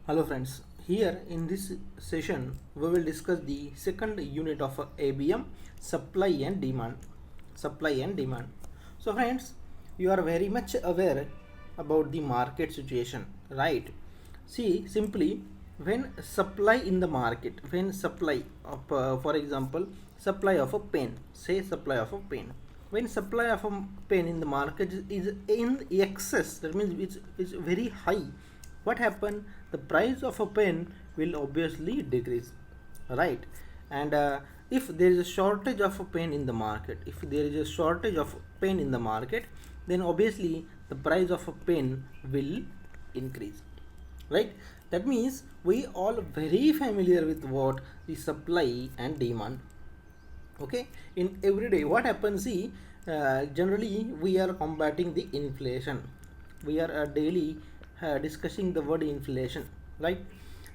Hello friends, here in this session we will discuss the second unit of ABM, supply and demand. Supply and demand. So friends, you are very much aware about the market situation, right? See, simply when supply in the market, when supply of for example supply of a pen, say supply of a pen, when supply of a pen in the market is in excess, that means it's very high, what happen, the price of a pen will obviously decrease, right? And if there is a shortage of a pen in the market, if there is a shortage of pen in the market, then obviously the price of a pen will increase, right? That means we all very familiar with what the supply and demand. Okay, in everyday what happens, see, generally we are combating the inflation, we are daily discussing the word inflation, right?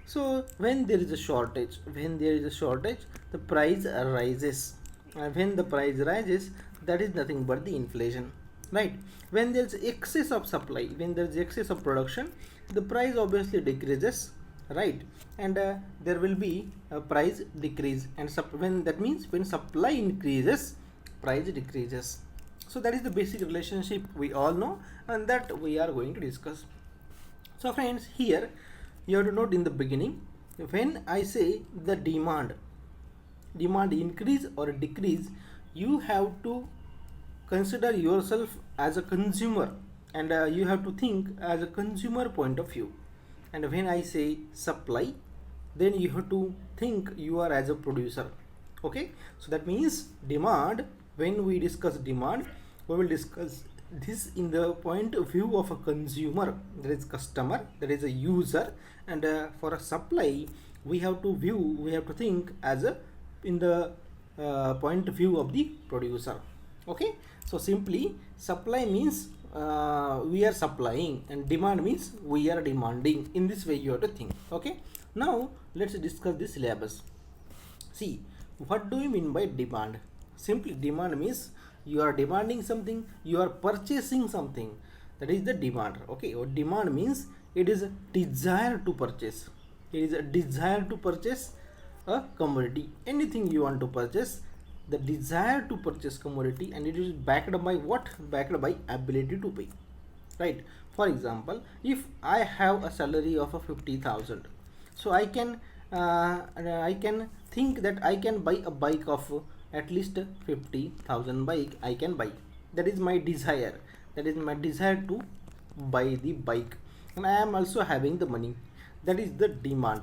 So when there is a shortage, the price rises, and when the price rises, that is nothing but the inflation, right? When there is excess of supply, when there is excess of production, the price obviously decreases, right? And there will be a price decrease, and when that means when supply increases, price decreases. So that is the basic relationship we all know, and that we are going to discuss. So friends, here you have to note in the beginning, when I say the demand increase or decrease, you have to consider yourself as a consumer, and you have to think as a consumer point of view. And when I say supply, then you have to think you are as a producer. Okay, so that means demand, when we discuss demand, we will discuss this in the point of view of a consumer, that is customer, that is a user. And for a supply, we have to think as a in the point of view of the producer. Okay, so simply supply means we are supplying, and demand means we are demanding. In this way you have to think. Okay, now let's discuss the syllabus. See, what do you mean by demand? Simply demand means you are demanding something, you are purchasing something, that is the demand. Okay, or demand means it is a desire to purchase, it is a desire to purchase a commodity, anything you want to purchase, the desire to purchase commodity, and it is backed by what? Backed by ability to pay, right? For example, if I have a salary of a 50,000, so I can think that I can buy a bike of at least 50,000 bike I can buy. That is my desire, to buy the bike, and I am also having the money, that is the demand,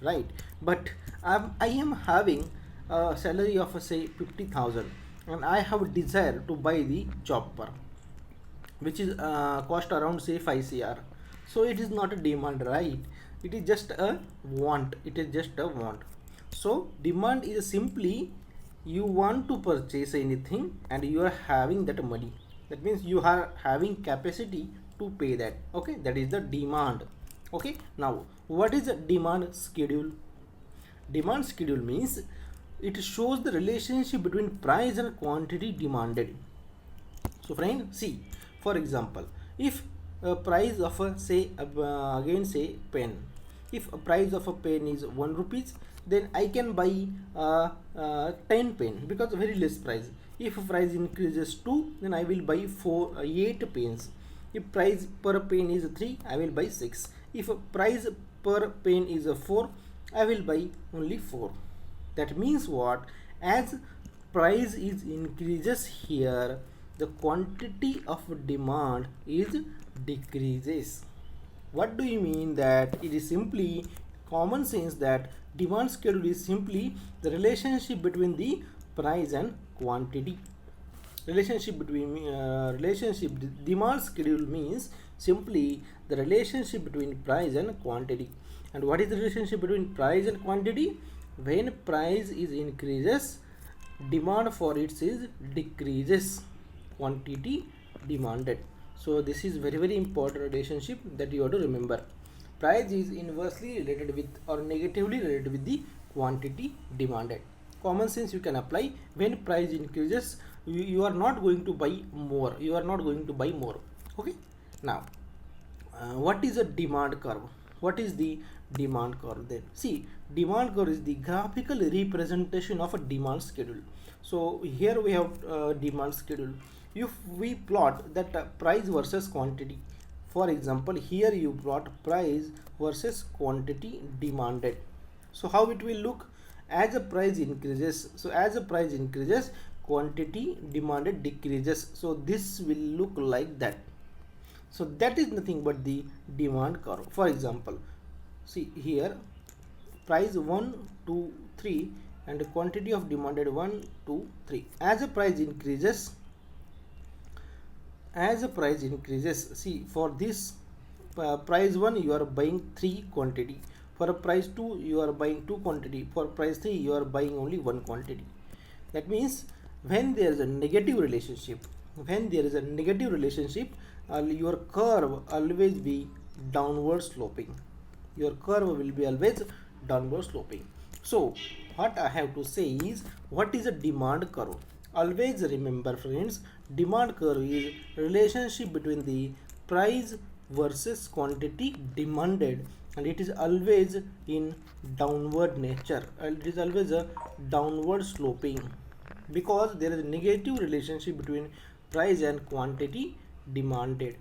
right? But I am having a salary of say 50,000, and I have a desire to buy the chopper, which is cost around say 5 cr. So it is not a demand, right? It is just a want, so demand is simply you want to purchase anything and you are having that money, that means you are having capacity to pay that. Okay, that is the demand. Okay, now what is a demand schedule? Demand schedule means it shows the relationship between price and quantity demanded. So friend, see, for example, if a price of a say again say pen, if a price of a pen is 1 rupees, then I can buy 10 pen because very less price. If price increases 2, then I will buy 8 pens. If price per pen is 3, I will buy 6. If price per pen is 4, I will buy only 4. That means what? As price is increases here, the quantity of demand is decreases. What do you mean? That it is simply common sense that demand schedule is simply the relationship between the price and quantity. Demand schedule means simply the relationship between price and quantity. And what is the relationship between price and quantity? When price is increases, demand for it is decreases, quantity demanded. So this is very important relationship that you have to remember. Price is inversely related with or negatively related with the quantity demanded. Common sense you can apply. When price increases, you are not going to buy more. Okay, now what is a demand curve? What is the demand curve then? See, demand curve is the graphical representation of a demand schedule. So here we have demand schedule. If we plot that price versus quantity, for example, here you plot price versus quantity demanded. So how it will look? As the price increases, so as the price increases, quantity demanded decreases. So this will look like that. So that is nothing but the demand curve. For example, see here, price 1 2 3 and quantity of demanded 1 2 3. As the price increases, see, for this price 1 you are buying 3 quantity, for a price 2 you are buying 2 quantity, for price 3 you are buying only 1 quantity. That means when there is a negative relationship, your curve always be downward sloping. Your curve will be always downward sloping. So what I have to say is, what is a demand curve? Always remember friends, demand curve is relationship between the price versus quantity demanded, and it is always in downward nature, and it is always a downward sloping, because there is a negative relationship between price and quantity demanded.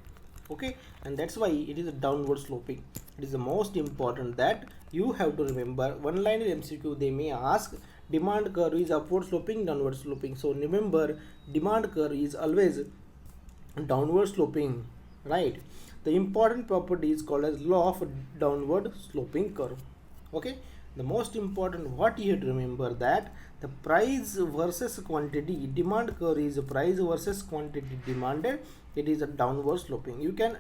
Okay, and that's why it is a downward sloping. It is the most important that you have to remember. One line in MCQ they may ask, demand curve is upward sloping, downward sloping. So remember, demand curve is always downward sloping, right? The important property is called as law of downward sloping curve. Okay, the most important what you have to remember, that the price versus quantity demand curve is price versus quantity demanded. It is a downward sloping. You can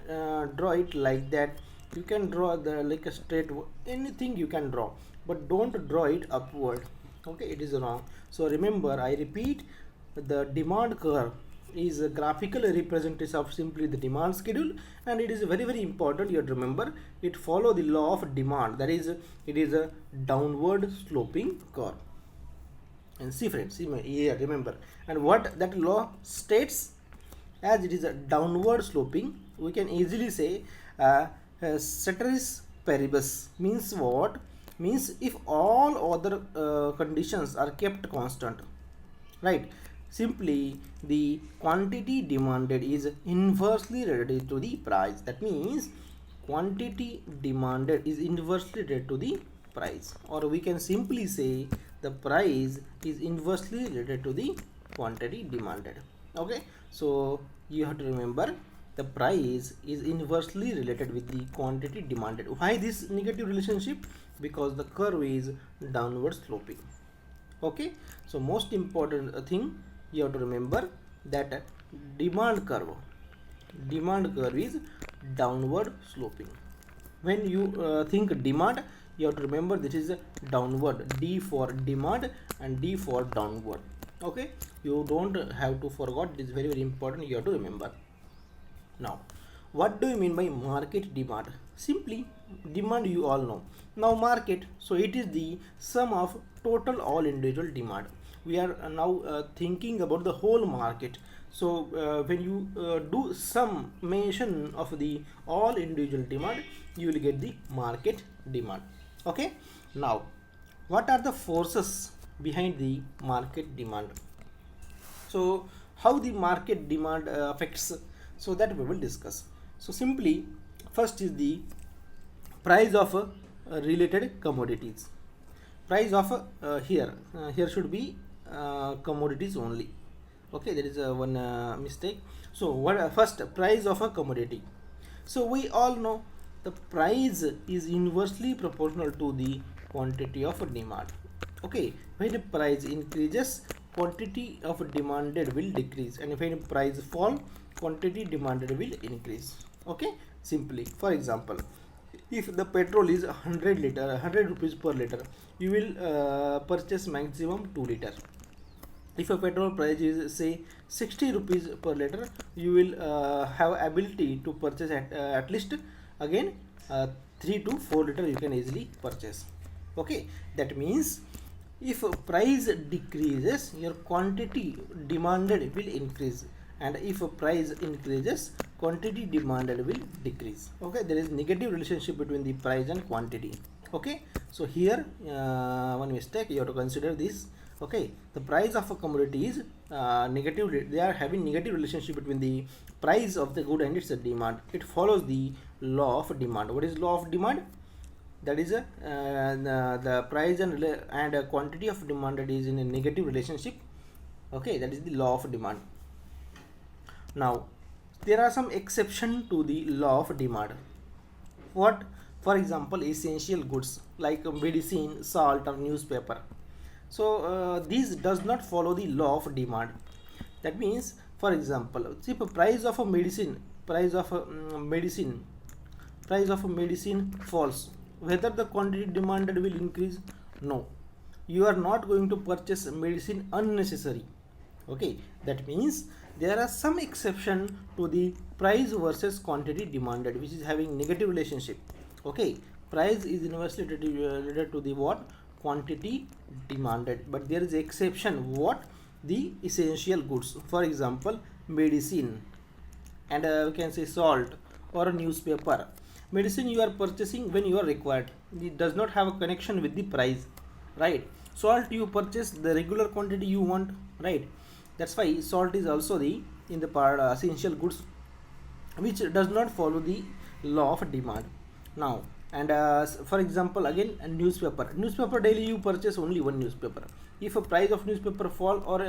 draw it like that. You can draw the like a straight, anything you can draw, but don't draw it upward. Okay, it is wrong. So remember, I repeat, the demand curve is a graphical representation of simply the demand schedule, and it is very important you have to remember, it follow the law of demand, that is it is a downward sloping curve. And see friends, see here, remember, and what that law states, as it is a downward sloping, we can easily say ceteris paribus means what? Means if all other conditions are kept constant, right? Simply the quantity demanded is inversely related to the price. That means quantity demanded is inversely related to the price, or we can simply say the price is inversely related to the quantity demanded. Okay, so you have to remember, the price is inversely related with the quantity demanded. Why this negative relationship? Because the curve is downward sloping. Okay, so most important thing you have to remember, that demand curve is downward sloping. When you think demand, you have to remember this is downward, D for demand and D for downward. Okay, you don't have to forget, it is very important, you have to remember. Now what do you mean by market demand? Simply demand you all know. Now market, so it is the sum of total all individual demand. We are now thinking about the whole market. So when you do summation of the all individual demand, you will get the market demand. Okay, now what are the forces behind the market demand? So how the market demand affects, so that we will discuss. So simply, first is the price of related commodities. Price of here should be commodities only. Okay, there is one mistake. So what first, price of a commodity. So we all know the price is inversely proportional to the quantity of demand. Okay, when the price increases, quantity of demanded will decrease, and when price fall, quantity demanded will increase. Okay, simply, for example, if the petrol is 100 rupees per liter, you will purchase maximum 2 liter. If a petrol price is say 60 rupees per liter, you will have ability to purchase at least again 3 to 4 liter you can easily purchase. Okay, that means if price decreases, your quantity demanded will increase, and if a price increases, quantity demanded will decrease. Okay, there is negative relationship between the price and quantity. Okay, so here one mistake you have to consider this. Okay, the price of a commodity is negative. They are having negative relationship between the price of the good and its demand. It follows the law of demand. What is law of demand? That is the price and quantity of demanded is in a negative relationship. Okay, that is the law of demand. Now there are some exception to the law of demand. What? For example, essential goods like medicine, salt, or newspaper. So these does not follow the law of demand. That means, for example, if a price of a medicine, price of a medicine falls, whether the quantity demanded will increase? No. You are not going to purchase medicine unnecessary. Okay, that means there are some exception to the price versus quantity demanded, which is having negative relationship. Okay, price is inversely related to the what? Quantity demanded, but there is exception. What? The essential goods, for example, medicine, and we can say salt or a newspaper. Medicine you are purchasing when you are required. It does not have a connection with the price, right? Salt you purchase the regular quantity you want, right? That's why salt is also the in the part essential goods, which does not follow the law of demand. Now, and for example, again, a newspaper daily you purchase only one newspaper. If a price of newspaper fall or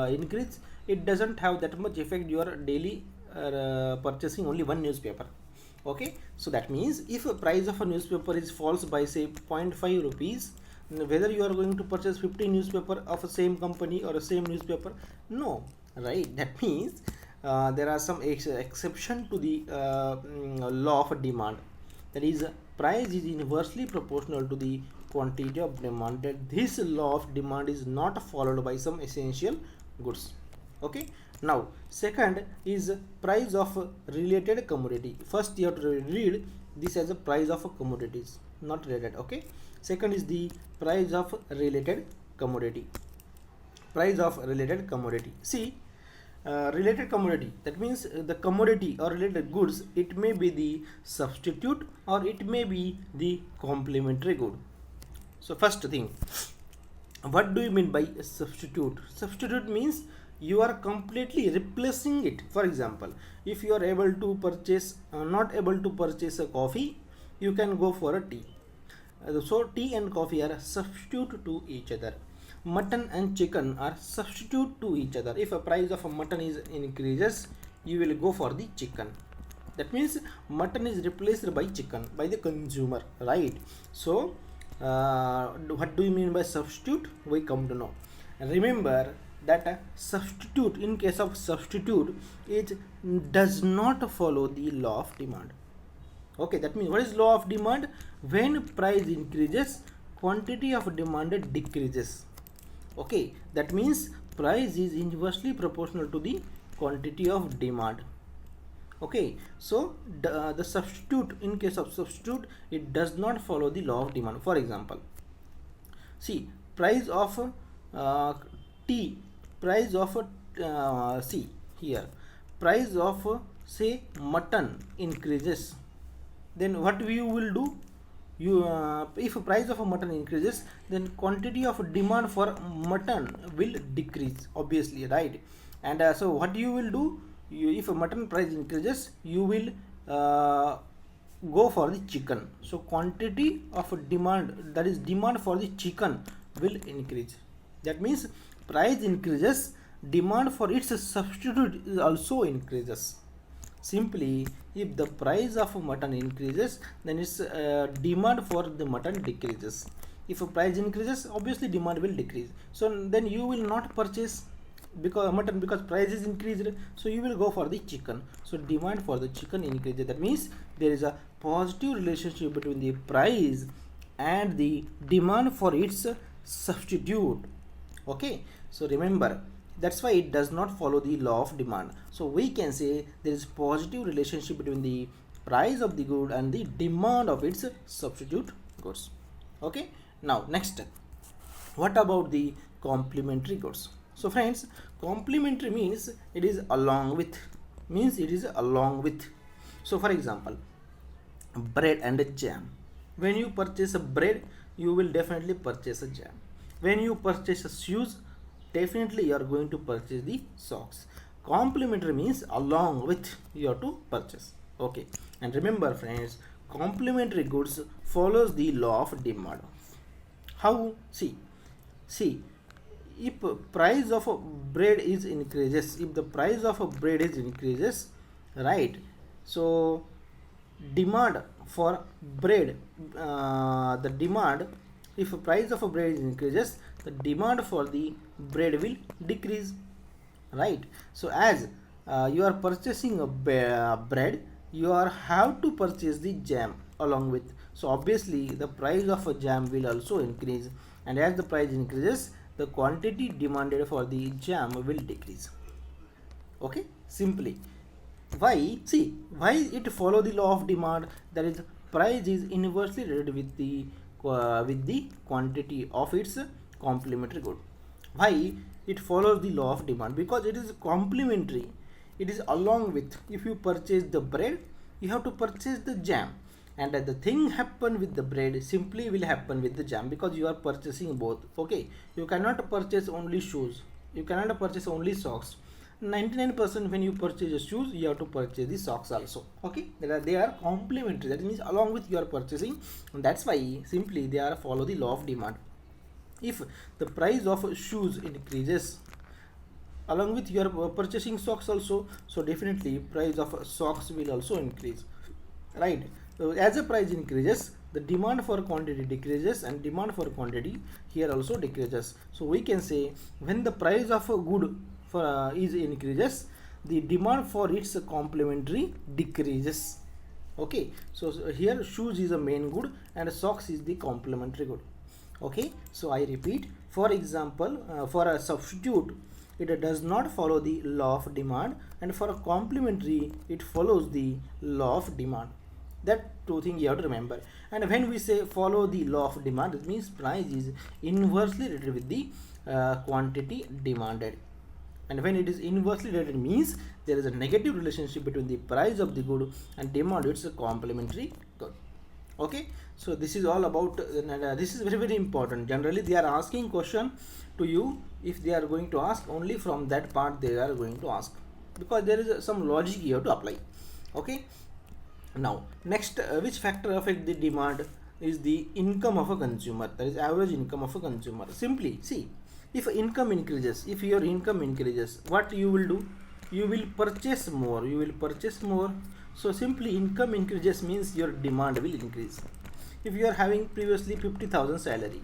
increase, it doesn't have that much effect. You are daily purchasing only one newspaper. Okay, so that means if a price of a newspaper is falls by say 0.5 rupees, whether you are going to purchase 50 newspaper of the same company or the same newspaper, no, right? That means there are some exception to the law of demand. That is, price is inversely proportional to the quantity of demanded. This law of demand is not followed by some essential goods. Okay, now second is price of related commodity. First you have to read this as a price of commodities, not related. Okay, second is the price of related commodity. Price of related commodity. See, related commodity, that means the commodity or related goods, it may be the substitute or it may be the complementary good. So first thing, what do you mean by substitute? Substitute means you are completely replacing it. For example, if you are able to purchase not able to purchase a coffee, you can go for a tea. So tea and coffee are substitute to each other. Mutton and chicken are substitute to each other. If a price of a mutton is increases, you will go for the chicken. That means mutton is replaced by chicken by the consumer, right? So what do you mean by substitute? We come to know. Remember that substitute, in case of substitute, it does not follow the law of demand. Okay, that means what is law of demand? When price increases, quantity of demanded decreases. Okay, that means price is inversely proportional to the quantity of demand. Okay, so the substitute, in case of substitute, it does not follow the law of demand. For example, see, price of tea, price of see here, price of say mutton increases, then what you will do? You if price of a mutton increases, then quantity of demand for mutton will decrease, obviously, right? And so what you will do? If a mutton price increases, you will go for the chicken. So quantity of demand, that is demand for the chicken, will increase. That means price increases, demand for its substitute also increases. Simply, if the price of mutton increases, then its demand for the mutton decreases. If a price increases, obviously demand will decrease. So then you will not purchase because mutton, because price is increased, so you will go for the chicken. So demand for the chicken increases. That means there is a positive relationship between the price and the demand for its substitute. Okay, so remember, that's why it does not follow the law of demand. So we can say there is positive relationship between the price of the good and the demand of its substitute goods. Okay, now next, what about the complementary goods? So friends, complementary means it is along with, means it is along with. So for example, bread and a jam. When you purchase a bread, you will definitely purchase a jam. When you purchase a shoes, definitely you are going to purchase the socks. Complementary means along with you have to purchase. Okay, and remember friends, complementary goods follows the law of demand. How? See, if price of a bread is increases, if the price of a bread is increases, right? So demand for bread, the demand, if the price of a bread is increases, the demand for the bread will decrease, right? So as you are purchasing a bread, you are have to purchase the jam along with. So obviously the price of a jam will also increase, and as the price increases, the quantity demanded for the jam will decrease. Okay, simply why, see, why it follow the law of demand, that is price is inversely related with the quantity of its complementary good. Why it follows the law of demand? Because it is complementary, it is along with. If you purchase the bread, you have to purchase the jam, and the thing happen with the bread simply will happen with the jam, because you are purchasing both. Okay, you cannot purchase only shoes, you cannot purchase only socks. 99% when you purchase the shoes, you have to purchase the socks also. Okay, they are complementary, that means along with you are purchasing, and that's why simply they are follow the law of demand. If the price of shoes increases, along with your purchasing socks also, so definitely price of socks will also increase, right? So as the price increases, the demand for quantity decreases, and demand for quantity here also decreases. So we can say when the price of a good for is increases, the demand for its complementary decreases. Okay, so here shoes is a main good and socks is the complementary good. Okay, so I repeat, for example, for a substitute, it does not follow the law of demand, and for a complementary it follows the law of demand. That two things you have to remember. And when we say follow the law of demand, it means price is inversely related with the quantity demanded. And when it is inversely related, means there is a negative relationship between the price of the good and demand its complementary good. Okay, so this is all about this is very important. Generally they are asking question to you, if they are going to ask, only from that part they are going to ask, because there is some logic you have to apply. Okay, now next, which factor affect the demand is the income of a consumer, that is average income of a consumer. Simply see, if income increases, if your income increases, what you will do? You will purchase more, you will purchase more. So simply income increases means your demand will increase. If you are having previously 50,000 salary,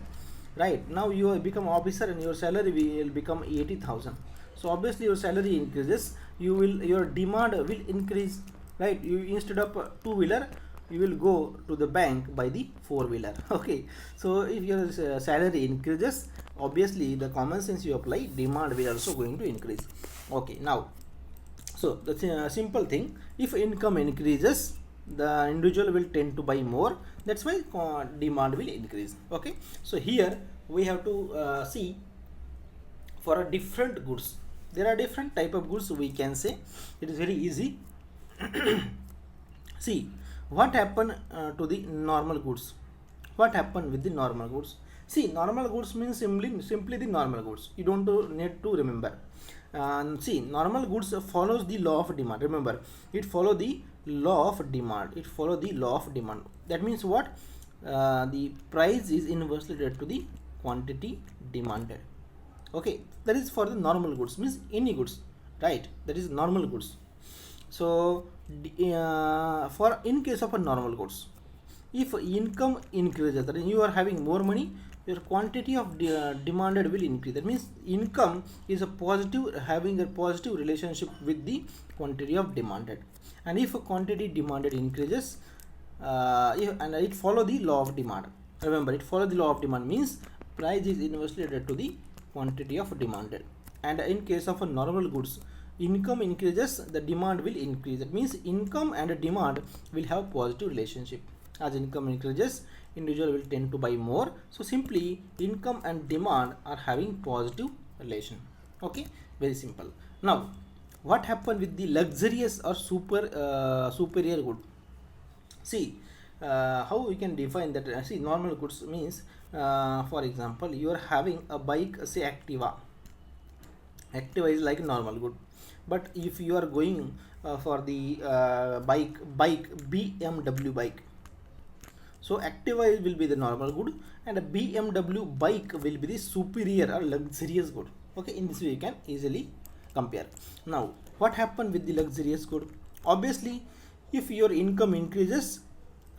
right, now you have become officer and your salary will become 80,000. So obviously your salary increases, you will, your demand will increase, right? You, instead of two-wheeler, you will go to the bank by the four-wheeler. Okay, so if your salary increases, obviously the common sense you apply, demand will also going to increase. Okay, now so the simple thing, if income increases, the individual will tend to buy more, that's why demand will increase. Okay, so here we have to see for a different goods, there are different type of goods we can say. It is very easy. See what happened to the normal goods, what happened with the normal goods. See, normal goods means simply the normal goods, you don't need to remember. See, normal goods follows the law of demand. Remember, it follow the law of demand, it follow the law of demand. That means what? The price is inversely related to the quantity demanded. Okay, that is for the normal goods, means any goods, right? That is normal goods. So for in case of a normal goods, if income increases, that is you are having more money, your quantity of demanded will increase. That means income is a positive, having a positive relationship with the quantity of demanded. And if a quantity demanded increases, and it follow the law of demand. Remember, it follow the law of demand means price is inversely related to the quantity of demanded. And in case of a normal goods, income increases, the demand will increase. That means income and demand will have positive relationship. As income increases, individual will tend to buy more. So simply income and demand are having positive relation. Okay, very simple. Now what happened with the luxurious or superior good? See, how we can define that? See, normal goods means, for example, you are having a bike, say Activa. Activa is like normal good, but if you are going for the bike BMW bike, so Activa will be the normal good, and a BMW bike will be the superior or luxurious good. Okay, in this way you can easily compare. Now what happened with the luxurious good? Obviously, if your income increases,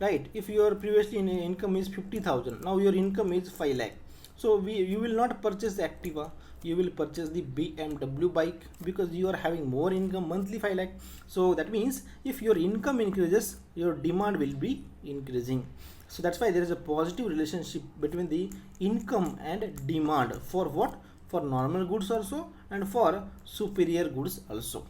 right, if your previously income is 50,000, now your income is 5 lakh, so you will not purchase Activa, you will purchase the BMW bike, because you are having more income, monthly 5 lakh. So that means if your income increases, your demand will be increasing. So that's why there is a positive relationship between the income and demand for what? For normal goods also, and for superior goods also.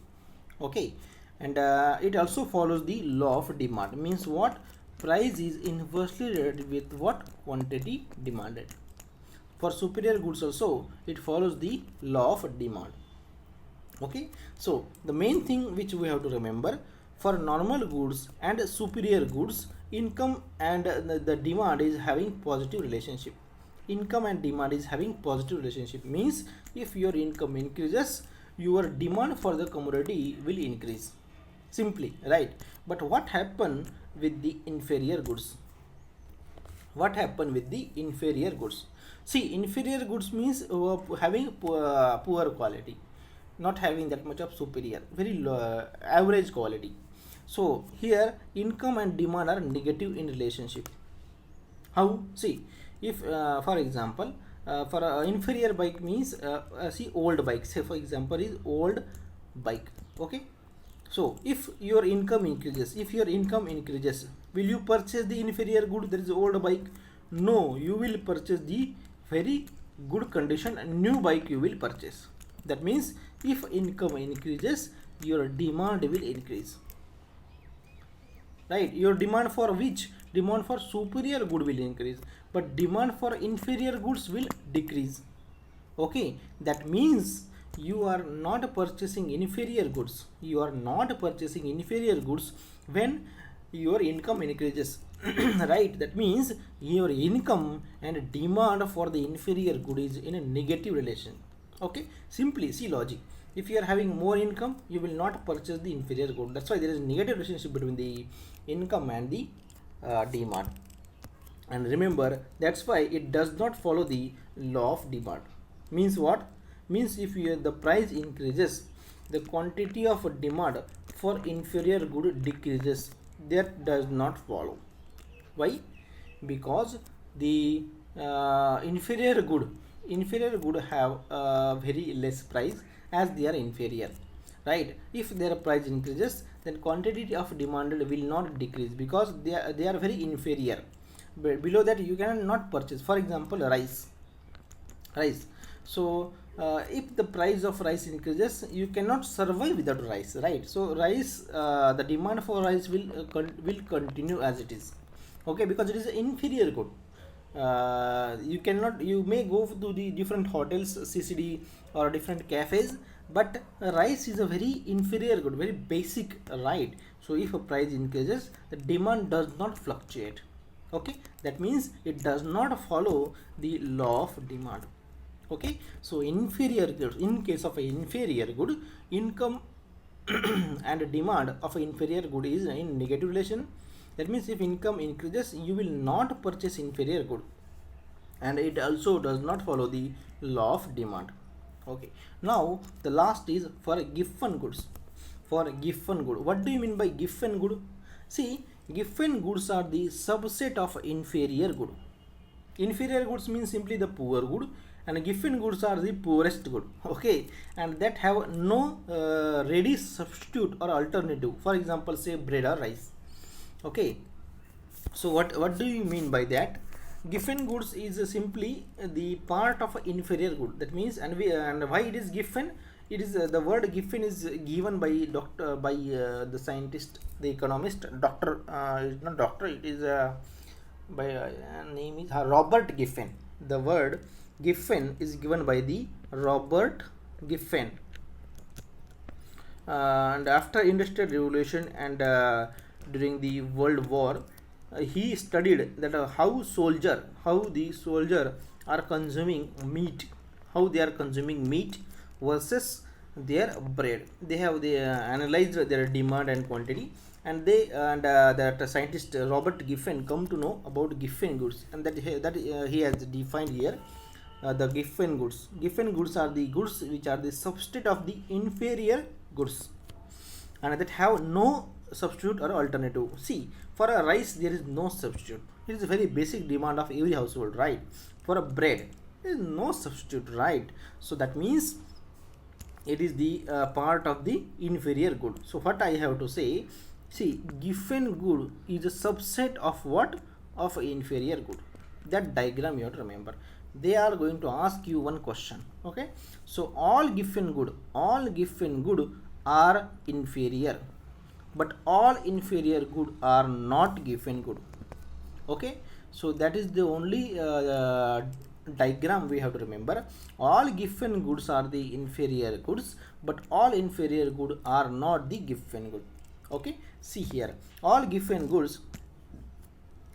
Okay, and it also follows the law of demand. Means what? Price is inversely related with what? Quantity demanded. For superior goods also it follows the law of demand. Okay, so the main thing which we have to remember, for normal goods and superior goods, income and the demand is having positive relationship. Income and demand is having positive relationship, means if your income increases, your demand for the commodity will increase, simply, right? But what happened with the inferior goods? What happened with the inferior goods? See, inferior goods means having poor quality, not having that much of superior, very low, average quality. So here income and demand are negative in relationship. How? See, if for example, for inferior bike means, see, old bike, say for example is old bike. Okay, so if your income increases, will you purchase the inferior good, that is old bike? No, you will purchase the very good condition new bike you will purchase. That means if income increases, your demand will increase, right? Your demand for which? Demand for superior good will increase, but demand for inferior goods will decrease. Okay, that means you are not purchasing inferior goods, when your income increases. Right, that means your income and demand for the inferior good is in a negative relation. Okay, simply see logic. If you are having more income, you will not purchase the inferior good. That's why there is a negative relationship between the income and the demand. And remember, that's why it does not follow the law of demand. Means what? Means if the price increases, the quantity of demand for inferior good decreases. That does not follow. Why? Because the inferior good have very less price, as they are inferior, right? If their price increases, then quantity of demanded will not decrease, because they are very inferior. Below that you cannot purchase. For example, rice. So if the price of rice increases, you cannot survive without rice, right? So rice, the demand for rice will continue as it is. Okay, because it is an inferior good. You may go to the different hotels, CCD, or different cafes, but rice is a very inferior good, very basic, right? So if a price increases, the demand does not fluctuate. Okay, that means it does not follow the law of demand. Okay, so inferior goods, in case of an inferior good, income and demand of an inferior good is in negative relation. That means if income increases, you will not purchase inferior good, and it also does not follow the law of demand. Okay, now the last is for given goods. For given good, what do you mean by given good? See, given goods are the subset of inferior good. Inferior goods means simply the poor good, and given goods are the poorest good. Okay, and that have no ready substitute or alternative. For example, say bread or rice. Okay, so what do you mean by that? Given goods is simply the part of inferior good. That means, and why it is given? It is the word given is given by the scientist, the economist, doctor, not doctor, it is by name is Robert Giffen. The word given is given by the Robert Giffen. And after industrial revolution and during the world war, he studied that how the soldier are consuming meat, how they are consuming meat versus their bread. They have analyzed their demand and quantity, and that scientist Robert Giffen come to know about Giffen goods, and he has defined here the Giffen goods. Giffen goods are the goods which are the substitute of the inferior goods, and that have no substitute or alternative. See, for a rice there is no substitute. It is a very basic demand of every household, right? For a bread, there is no substitute, right? So that means it is the part of the inferior good. So what I have to say, see, given good is a subset of what? Of inferior good. That diagram you have to remember. They are going to ask you one question. Okay, so all given good are inferior, but all inferior good are not given good. Okay, so that is the only diagram we have to remember. All given goods are the inferior goods, but all inferior good are not the given good. Okay, see here, all given goods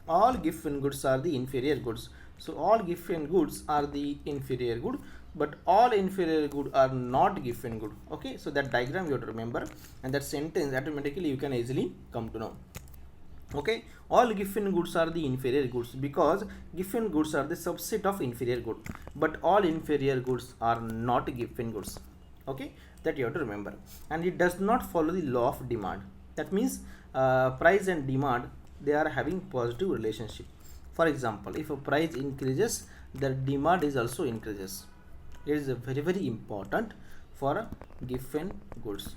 are the inferior goods. So all given goods are the inferior good, but all inferior good are not given good. Okay, so that diagram you have to remember, and that sentence automatically you can easily come to know. Okay, all given goods are the inferior goods because given goods are the subset of inferior good, but all inferior goods are not given goods. Okay, that you have to remember. And it does not follow the law of demand. That means price and demand, they are having positive relationship. For example, if a price increases, the demand is also increases. It is very important for given goods.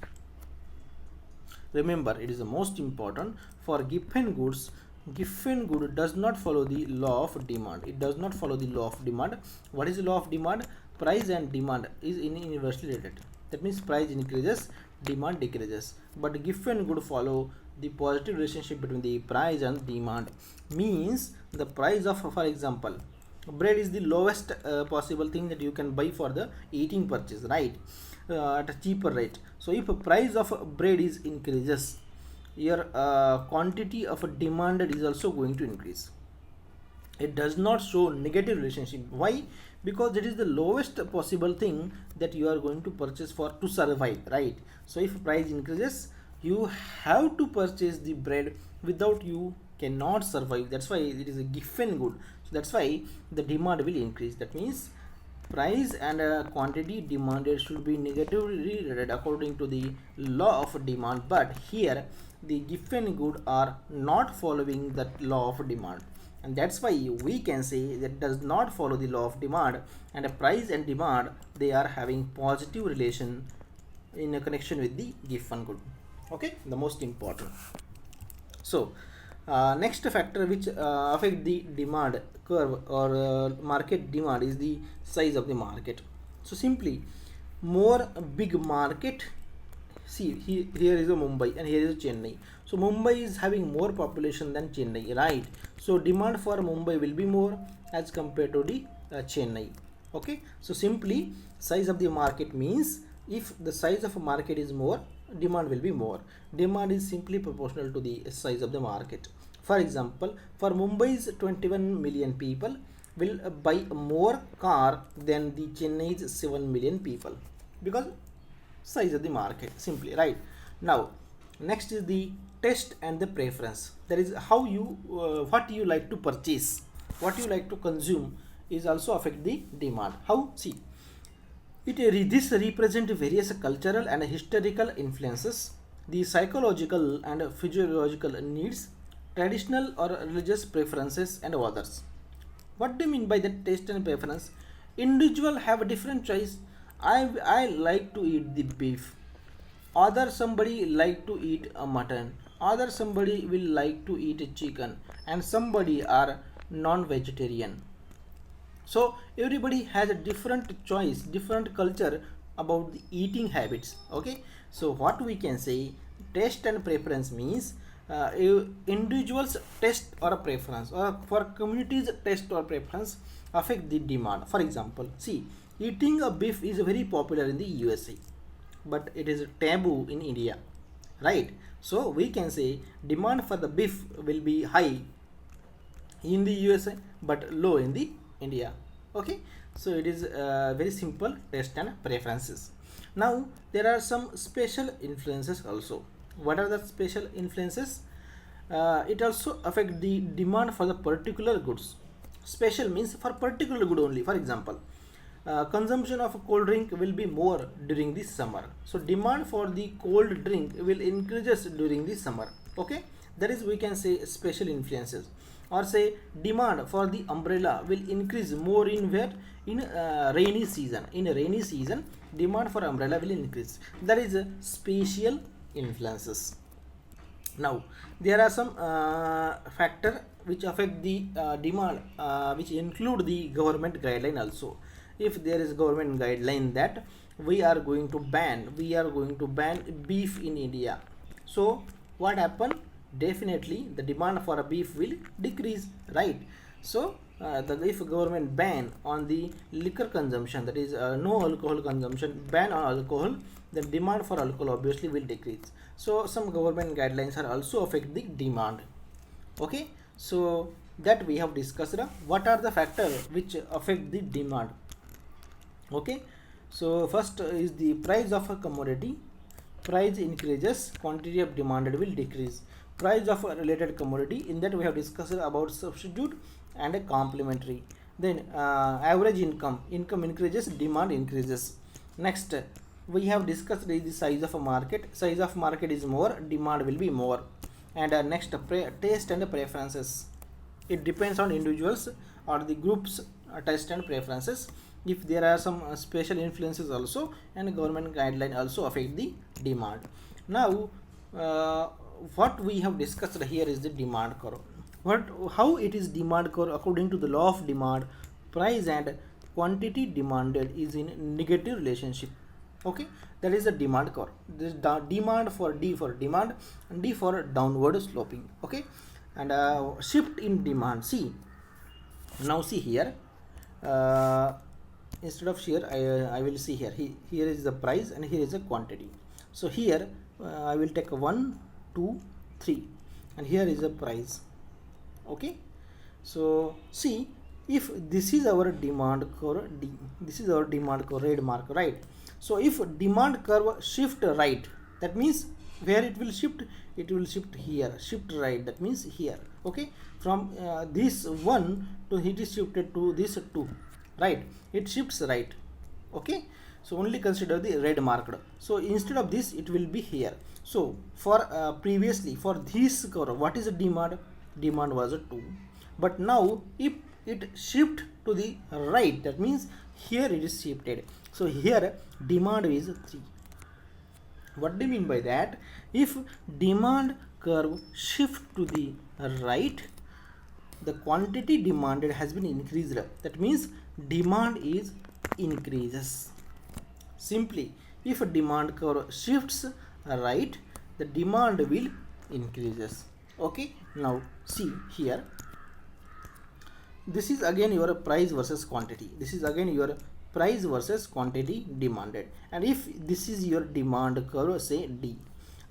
Remember, it is the most important for given goods. Given good does not follow the law of demand. It does not follow the law of demand. What is the law of demand? Price and demand is inversely related. That means price increases, demand decreases. But given good follow the positive relationship between the price and demand. Means the price of, for example, bread is the lowest possible thing that you can buy for the eating purchase, right? At a cheaper rate. So if a price of bread is increases, your quantity of demanded is also going to increase. It does not show negative relationship. Why? Because it is the lowest possible thing that you are going to purchase for to survive, right? So if price increases, you have to purchase the bread, without you cannot survive. That's why it is a given good. So that's why the demand will increase. That means price and quantity demanded should be negatively related according to the law of demand, but here the given good are not following that law of demand, and that's why we can say that does not follow the law of demand, and a price and demand, they are having positive relation in a connection with the given good. Okay, the most important. So next factor which affect the demand curve or market demand is the size of the market. So simply, more big market, see here is a Mumbai and here is a Chennai. So Mumbai is having more population than Chennai, right? So demand for Mumbai will be more as compared to the Chennai. Okay, so simply size of the market means if the size of a market is more, demand will be more. Demand is simply proportional to the size of the market. For example, for Mumbai's 21 million people will buy more car than the Chennai's 7 million people, because size of the market, simply, right? Now next is the taste and the preference. That is how you what you like to purchase, what you like to consume is also affect the demand. How? See, this represent various cultural and historical influences, the psychological and physiological needs, traditional or religious preferences, and others. What do you mean by that taste and preference? Individual have a different choice. I like to eat the beef. Other somebody like to eat a mutton. Other somebody will like to eat a chicken, and somebody are non-vegetarian. So everybody has a different choice, different culture about the eating habits. Okay, so what we can say, taste and preference means individuals taste or a preference, or for communities taste or preference affect the demand. For example, see, eating a beef is very popular in the USA, but it is taboo in India, right? So we can say demand for the beef will be high in the USA but low in the India. Okay, so it is very simple taste and preferences. Now there are some special influences also. What are the special influences? It also affect the demand for the particular goods. Special means for particular good only. For example, consumption of a cold drink will be more during the summer, so demand for the cold drink will increases during the summer. Okay, that is, we can say, special influences. Or say demand for the umbrella will increase more in where, in rainy season. In rainy season demand for umbrella will increase. That is spatial influences. Now there are some factor which affect the demand, which include the government guideline also. If there is government guideline that we are going to ban beef in India, so what happen? Definitely the demand for a beef will decrease, right? So if government ban on the liquor consumption, that is no alcohol consumption, ban on alcohol, then demand for alcohol obviously will decrease. So some government guidelines are also affect the demand. Okay, so that we have discussed what are the factors which affect the demand. Okay, so first is the price of a commodity. Price increases, quantity of demanded will decrease. Price of a related commodity, in that we have discussed about substitute and a complementary. Then average income increases, demand increases. Next we have discussed the size of a market. Size of market is more, demand will be more. And next, taste and preferences. It depends on individuals or the groups taste and preferences. If there are some special influences also, and government guideline also affect the demand. Now what we have discussed here is the demand curve. How it is demand curve? According to the law of demand, price and quantity demanded is in negative relationship. Okay, that is the demand curve. This demand for demand and D for downward sloping. Okay, and shift in demand. See, now see here, instead of here I will see here, here is the price and here is the quantity. So here I will take 1 2 3 and here is the price. Okay, so see, if this is our demand curve D, this is our demand curve, red mark, right? So if demand curve shift right, that means where it will shift? It will shift here. Shift right, that means here. Okay, from this 1 to it is shifted to this 2, right? It shifts right. Okay, so only consider the red marked. So instead of this it will be here. So for previously for this curve, what is the demand? Demand was a 2, but now if it shift to the right, that means here it is shifted. So here demand is 3. What do you mean by that? If demand curve shift to the right, the quantity demanded has been increased. That means demand is increases. Simply, if a demand curve shifts right, the demand will increases. Okay, now see here, this is again your price versus quantity. This is again your price versus quantity demanded. And if this is your demand curve, say D,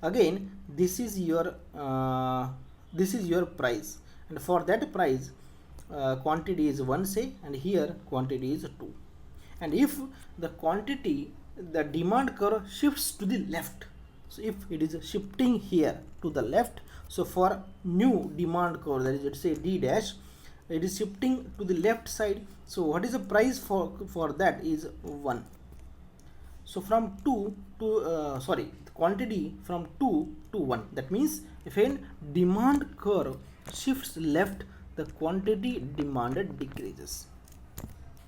again this is your price, and for that price quantity is 1, say, and here quantity is 2. And if the quantity, the demand curve shifts to the left, so if it is shifting here to the left, so for new demand curve, that is, let's say D dash, it is shifting to the left side. So what is the price for that is 1. So from 2 to quantity from 2 to 1, that means if a demand curve shifts left, the quantity demanded decreases.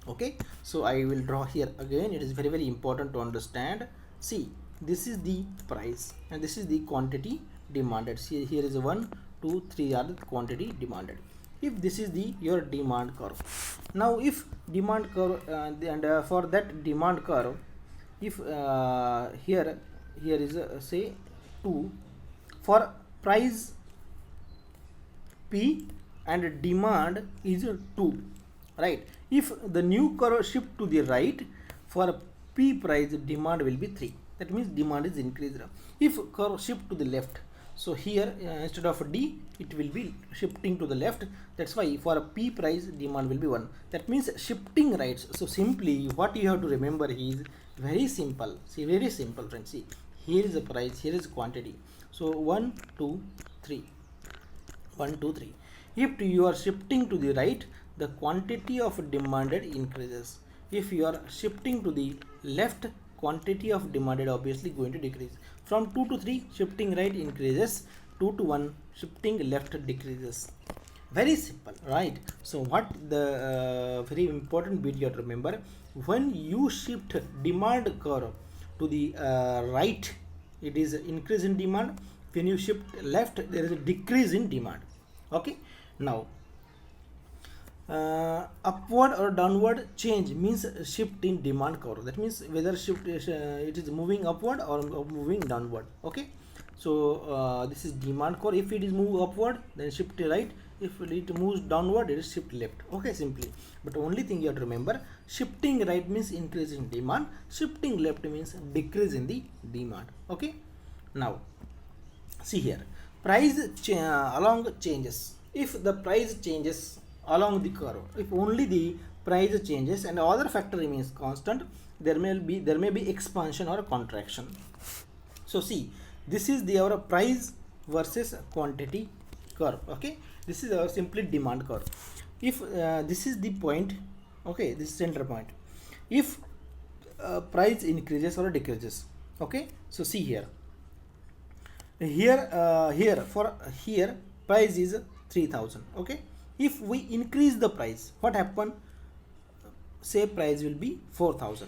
Okay, so I will draw here again. It is very, very important to understand. See, this is the price and this is the quantity demanded. See, here is 1 2 3 are the quantity demanded. If this is the your demand curve, now if demand curve for that demand curve, if here is say 2, for price P and demand is 2, right? If the new curve shift to the right, for P price demand will be 3. That means demand is increased. If curve shift to the left, so here instead of D it will be shifting to the left. That's why for a P price demand will be 1. That means shifting rights. So simply what you have to remember is very simple. See, very simple friends. See, here is the price, here is quantity. So 1 2 3, 1 2 3. If you are shifting to the right, the quantity of demanded increases. If you are shifting to the left, quantity of demanded obviously going to decrease. From 2 to 3 shifting right increases, 2 to 1 shifting left decreases. Very simple, right? So what the very important bit you have to remember, when you shift demand curve to the right, it is increase in demand. When you shift left, there is a decrease in demand. Okay, now upward or downward change means shift in demand curve. That means whether shift is, it is moving upward or moving downward. Okay, so this is demand curve. If it is move upward, then shift right. If it moves downward, it is shift left. Okay, simply. But only thing you have to remember, shifting right means increase in demand, shifting left means decrease in the demand. Okay, now see here, price along changes. If the price changes along the curve, if only the price changes and other factor remains constant, there may be expansion or contraction. So see, this is the our price versus quantity curve. Okay, this is our simply demand curve. If this is the point, okay, this is center point. If price increases or decreases, okay, so see here, here price is 3000. Okay, if we increase the price, what happen? Say price will be 4000.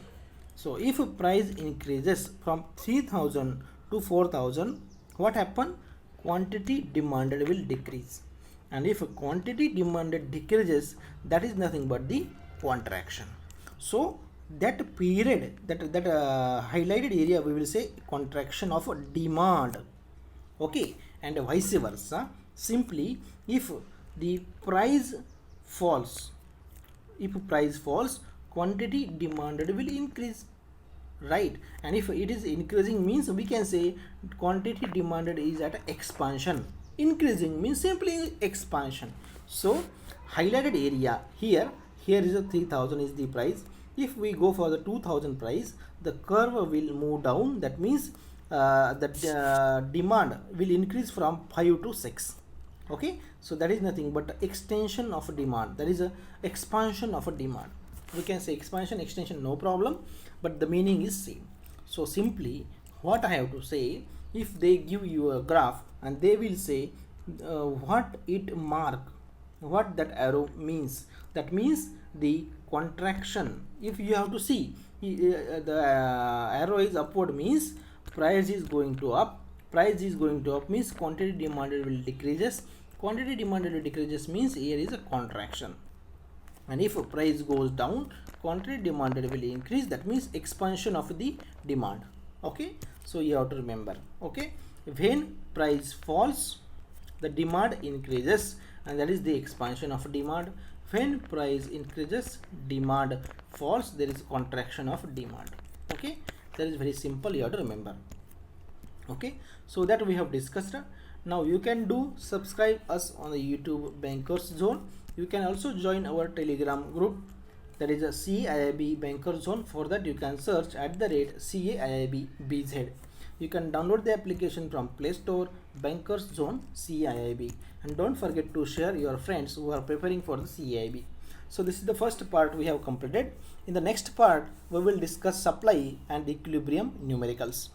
So if price increases from 3000 to 4000, what happen? Quantity demanded will decrease, and if quantity demanded decreases, that is nothing but the contraction. So that period, that highlighted area, we will say contraction of demand. Okay, and vice versa. Simply, if the price falls, quantity demanded will increase, right? And if it is increasing means we can say quantity demanded is at expansion. Increasing means simply expansion. So highlighted area here is a 3000 is the price. If we go for the 2000 price, the curve will move down. That means demand will increase from 5 to 6. Okay, so that is nothing but extension of demand. That is a expansion of a demand. We can say expansion, extension, no problem, but the meaning is same. So simply what I have to say, if they give you a graph and they will say what it mark, what that arrow means, that means the contraction. If you have to see the arrow is upward means price is going to up, price is going to up means quantity demanded will decreases, quantity demanded will decreases means here is a contraction. And if price goes down, quantity demanded will increase, that means expansion of the demand. Okay, so you have to remember. Okay, when price falls, the demand increases, and that is the expansion of demand. When price increases, demand falls, there is contraction of demand. Okay, that is very simple, you have to remember. Okay, so that we have discussed. Now you can do subscribe us on the YouTube Bankers Zone. You can also join our Telegram group, that is a CAIIB Banker Zone. For that you can search @CAIIB BZ. You can download the application from Play Store, Bankers Zone CAIIB, and don't forget to share your friends who are preparing for the CAIIB. So this is the first part we have completed. In the next part we will discuss supply and equilibrium numericals.